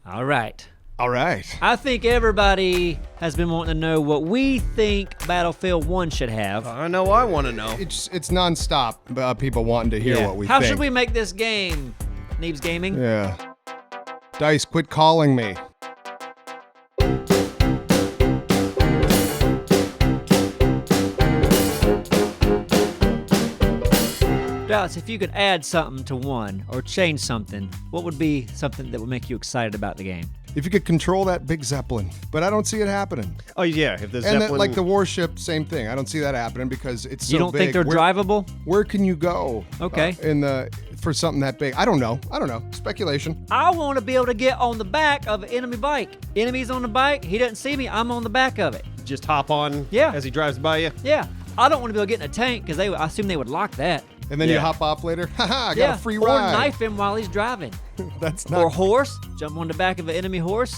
All right. All right. I think everybody has been wanting to know what we think Battlefield 1 should have. I know I want to know. It's nonstop people wanting to hear what we How think. should we make this game, Neebs Gaming? Yeah. Dice, quit calling me. Dallas, if you could add something to 1 or change something, what would be something that would make you excited about the game? If you could control that big Zeppelin, but I don't see it happening. Oh yeah, if the And Zeppelin, like the warship, same thing. I don't see that happening because it's so big. You don't think they're drivable? Where can you go? Okay. For something that big? I don't know. Speculation. I want to be able to get on the back of an enemy bike. Enemy's on the bike, he doesn't see me, I'm on the back of it. just hop on Yeah. as he drives by you. Yeah. I don't want to be able to get in a tank because I assume they would lock that. And then you hop off later. Haha, I got a free Or ride. knife him while he's driving. That's Or not. horse, jump on the back of an enemy horse,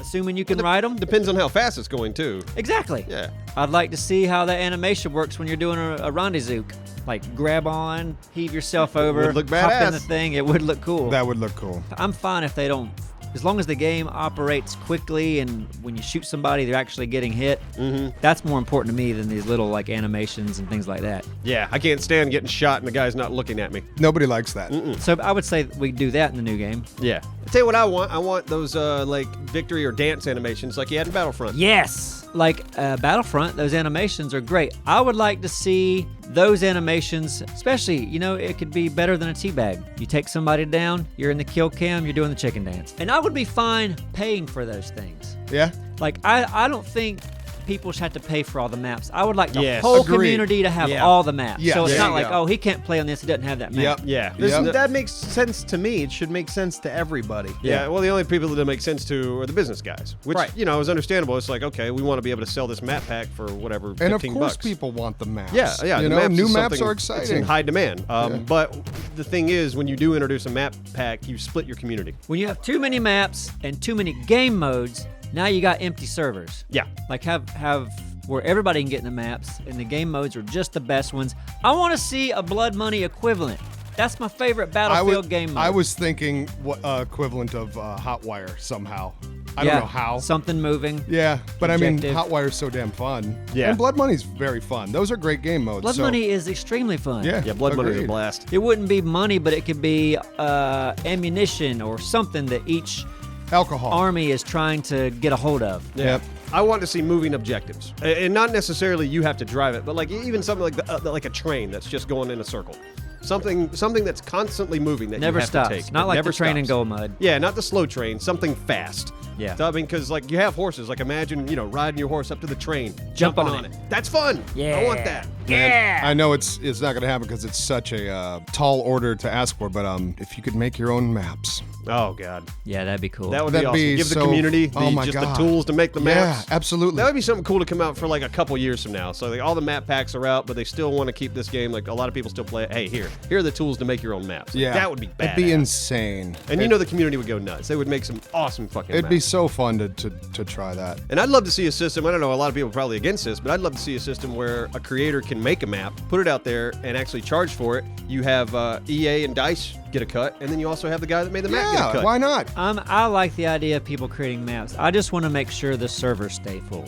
assuming you can ride them. Depends on how fast it's going too. Exactly. Yeah. I'd like to see how that animation works when you're doing a rendezvous. Like grab on, heave yourself over, Would look hop in badass. the thing. It would look cool. That would look cool. I'm fine if they don't. As long as the game operates quickly and when you shoot somebody, they're actually getting hit. Mm-hmm. That's more important to me than these little like animations and things like that. Yeah, I can't stand getting shot and the guy's not looking at me. Nobody likes that. So I would say we do that in the new game. Yeah. I'll tell you what I want. I want those like victory or dance animations like you had in Battlefront. Yes! Like Battlefront, those animations are great. I would like to see those animations, especially, it could be better than a teabag. You take somebody down, you're in the kill cam, you're doing the chicken dance. And I would be fine paying for those things. Yeah? Like, I don't think people should have to pay for all the maps. I would like the Yes. whole Agreed. community to have Yeah. all the maps. Yes. So it's There not you like, go. he can't play on this, he doesn't have that map. Yeah. Yep. That makes sense to me. It should make sense to everybody. Yeah, well, the only people that it makes sense to are the business guys, which, Right. is understandable. It's like, okay, we want to be able to sell this map pack for whatever, 15 And of course bucks. people want the maps. Yeah. You the know, maps new is maps something- are It's in exciting. high demand. But the thing is, when you do introduce a map pack, you split your community. When you have too many maps and too many game modes, now you got empty servers. Yeah. Like have where everybody can get in the maps and the game modes are just the best ones. I want to see a Blood Money equivalent. That's my favorite Battlefield game mode. I was thinking equivalent of Hotwire somehow. I don't know how. Something moving. Yeah, but Objective. Hotwire's so damn fun. Yeah. And Blood Money's very fun. Those are great game modes. Blood so- Money is extremely fun. Yeah. Yeah, Blood Money is a agreed. blast. It wouldn't be money, but it could be ammunition or something that each Alcohol. army is trying to get a hold of. Yep. I want to see moving objectives, and not necessarily you have to drive it, but like even something like like a train that's just going in a circle, something that's constantly moving that Never you have stops. to take. Not It like never the train in stops. Gold Mud. Yeah, not the slow train, something fast. Yeah. So, I mean, because like you have horses, like imagine riding your horse up to the train, Jump jumping on on it. That's fun. Yeah. I want that. Yeah. I know it's not going to happen because it's such a tall order to ask for, but if you could make your own maps. Oh God, Yeah, that'd be cool. that would That'd be awesome. be Give the so- community oh my the God. tools to make the maps. Yeah, absolutely. That would be something cool to come out for like a couple years from now. So like, all the map packs are out, but they still want to keep this game. Like a lot of people still play it. Hey, here are the tools to make your own maps. Like, Yeah. that would be badass. It'd be insane. And the community would go nuts. They would make some awesome fucking It'd maps. be so fun to try that. And I'd love to see a system. I don't know, a lot of people are probably against this, but I'd love to see a system where a creator can make a map, put it out there, and actually charge for it. You have EA and DICE get a cut, and then you also have the guy that made the map get a Yeah, cut. why not? I like the idea of people creating maps. I just want to make sure the servers stay full.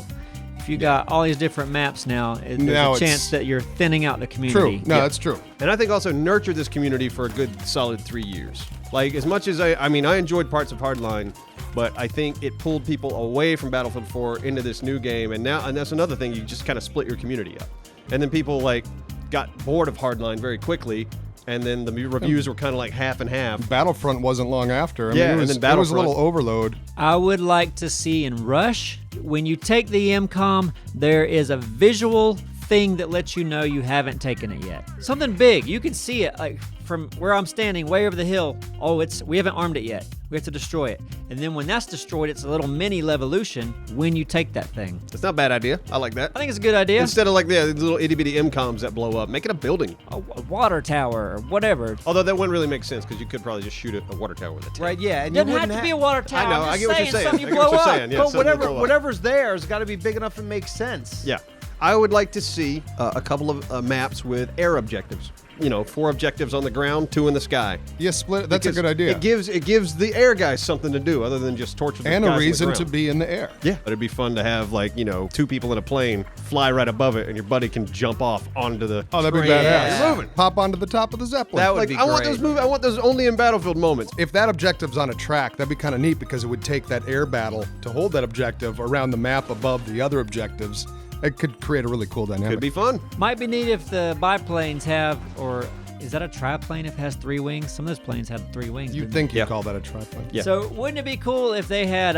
If you got all these different maps now, there's Now a it's- chance that you're thinning out the True. community. No, that's true. And I think also nurture this community for a good solid 3 years. Like as much as I enjoyed parts of Hardline, but I think it pulled people away from Battlefield 4 into this new game, and that's another thing, you just kind of split your community up. And then people like got bored of Hardline very quickly, and then the reviews were kind of like half and half. Battlefront wasn't long after. I Yeah, mean, and it was, then it was a little Battlefront. overload. I would like to see in Rush, when you take the MCOM, there is a visual thing that lets you know you haven't taken it yet. Something big. You can see it like from where I'm standing, way over the hill. Oh, we haven't armed it yet. We have to destroy it. And then when that's destroyed, it's a little mini Levolution when you take that thing. It's not a bad idea. I like that. I think it's a good idea. Instead of like the little itty bitty MCOMs that blow up, make it a building. A water tower or whatever. Although that wouldn't really make sense because you could probably just shoot a water tower with a tank. Right, yeah. And It doesn't you have wouldn't to be a water tower. I know, I'm I just get what you're saying. Something I you get what blow you're up. saying. Yeah, But something to blow up. whatever's there has got to be big enough to make sense. Yeah. I would like to see a couple of maps with air objectives. 4 objectives on the ground, 2 in the sky. Yeah, split. That's a Because good idea. It gives the air guys something to do other than just torture the and guys a on the reason to ground. be in the air. Yeah, but it'd be fun to have 2 people in a plane fly right above it, and your buddy can jump off onto the. Oh, that'd be train. badass. You're moving. Pop onto the top of the Zeppelin. That would Like be I want great. those I want those only in Battlefield moments. If that objective's on a track, that'd be kind of neat because it would take that air battle to hold that objective around the map above the other objectives. It could create a really cool dynamic. Could be fun. Might be neat if the biplanes have, or is that a triplane if it has 3 wings? Some of those planes have 3 wings. You'd didn't think you'd Yeah. call that a triplane. Yeah. So wouldn't it be cool if they had,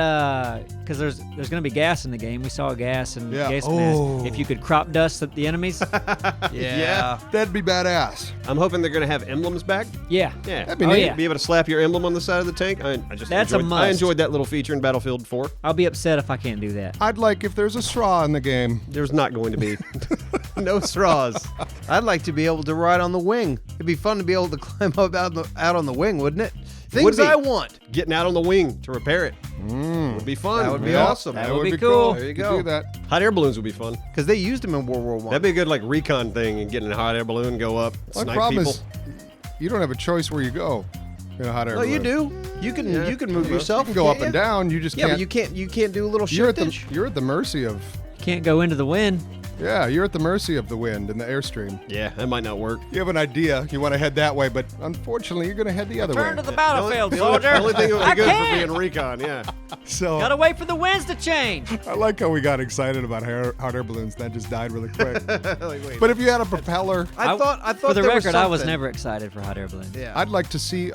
because there's going to be gas in the game. We saw gas and Yeah. gas Oh. mask. If you could crop dust the enemies, Yeah. That'd be badass. I'm hoping they're gonna have emblems back. yeah. Yeah, That'd be Oh, neat. yeah. Be able to slap your emblem on the side of the tank. I just That's a enjoyed, I must. enjoyed that little feature in Battlefield 4. I'll be upset if I can't do that. I'd like if there's a straw in the game. There's not going to be no straws. I'd like to be able to ride on the wing. It'd be fun to be able to climb up out on the wing, wouldn't it? Would Things be. I want. Getting out on the wing to repair it would be fun. That would be Yeah, awesome. That would be cool. There you Could go. do that. Hot air balloons would be fun. Because they used them in World War One. That'd be a good recon thing and getting a hot air balloon, go up, Well, the snipe problem people. is you don't have a choice where you go in a hot air No, you balloon. do. You can Yeah. you can move You yourself. You can go can't up and ya? down. You just Yeah, can't. but you can't do a little you're shiftage. at the mercy of. Can't go into the wind. Yeah, you're at the mercy of the wind and the airstream. Yeah, that might not work. You have an idea, you want to head that way, but unfortunately, you're going to head the other Turn way. to the battlefield, The only soldier. thing that would I be good can't. for being recon, yeah. So Gotta wait for the winds to change. I like how we got excited about hot air balloons. That just died really quick. Wait. But if you had a propeller, I thought For the there was record, I was something. never excited for hot air balloons. Yeah. I'd like to see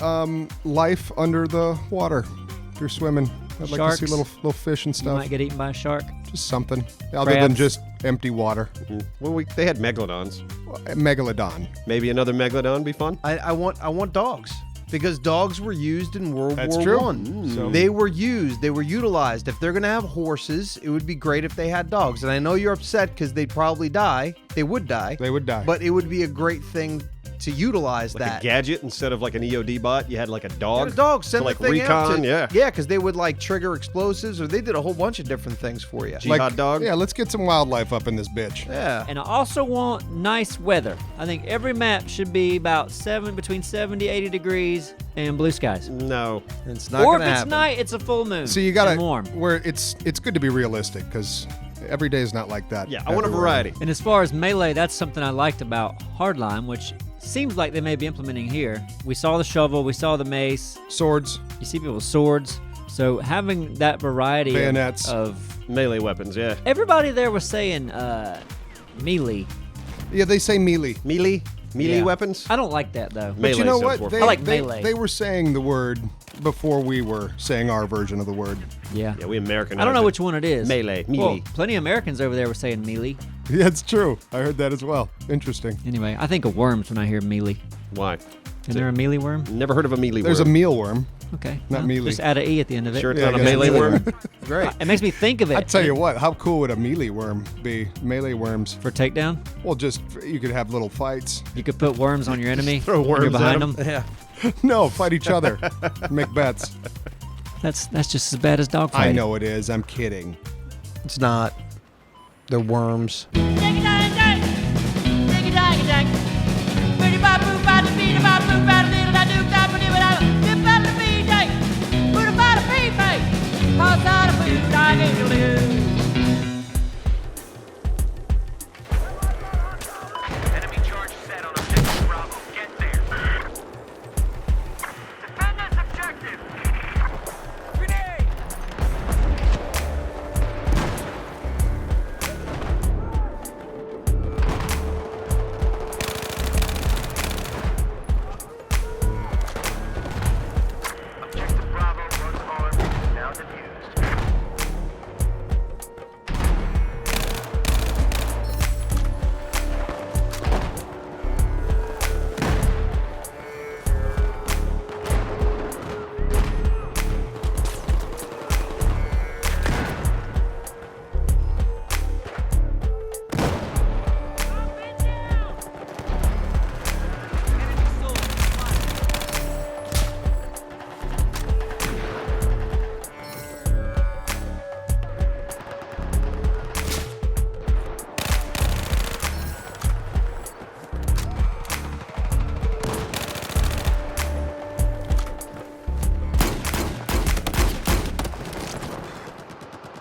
life under the water. If you're swimming, I'd like Sharks. to see little fish and You stuff. might get eaten by a shark. Just something other than Crabs. just empty water. Well, they had megalodons. Megalodon. Maybe another megalodon be fun. I want dogs because dogs were used in World That's War true. One. So- They were used. They were utilized. If they're gonna have horses, it would be great if they had dogs. And I know you're upset because they'd probably die. They would die. They would die. But it would be a great thing to utilize Like that. a gadget instead of like an EOD bot, you had like a dog. Get a dog, send to, like the thing out recon, to, yeah. yeah, because they would like trigger explosives, or they did a whole bunch of different things for you. Jihad dog. Yeah, let's get some wildlife up in this bitch. Yeah, And I also want nice weather. I think every map should be about between 70, 80 degrees and blue skies. No. it's not Or if gonna it's happen. night, it's a full moon. So you gotta and warm. where it's good to be realistic because every day is not like that. Yeah, I want a everywhere. variety. And as far as melee, that's something I liked about Hardline, which seems like they may be implementing here. We saw the shovel, we saw the mace, Swords, you see people with swords. So having that variety Bayonets. of Melee weapons, yeah. everybody there was saying melee. yeah, they say melee. Melee Yeah. weapons. I don't like that though. Melee But you know sounds what? more I like they, melee. they were saying the word before we were saying our version of the word. Yeah. Yeah, we Americanized I don't know it. which one it is. Melee. Well, Melee. plenty of Americans over there were saying melee. Yeah, it's true. I heard that as well. Interesting. Anyway, I think of worms when I hear melee. Why? Is there a melee worm? Never heard of a melee There's a worm. mealworm. Okay. Not melee. Just add an E at the end of it. Sure it's Yeah, not I a guess melee melee worm? Great. It makes me think of it. I tell you what, how cool would a melee worm be? Melee worms. For takedown, Well, just you could have little fights. you could put worms on your enemy. Throw when you're worms at behind 'em. them. Yeah. No, fight each other. Make bets. That's just as bad as dogfighting. I know it is. I'm kidding. It's not. They're worms. Enemy charge set on objective Bravo. Get there. Defend this objective. Grenade! Objective Bravo was armed. Now defused.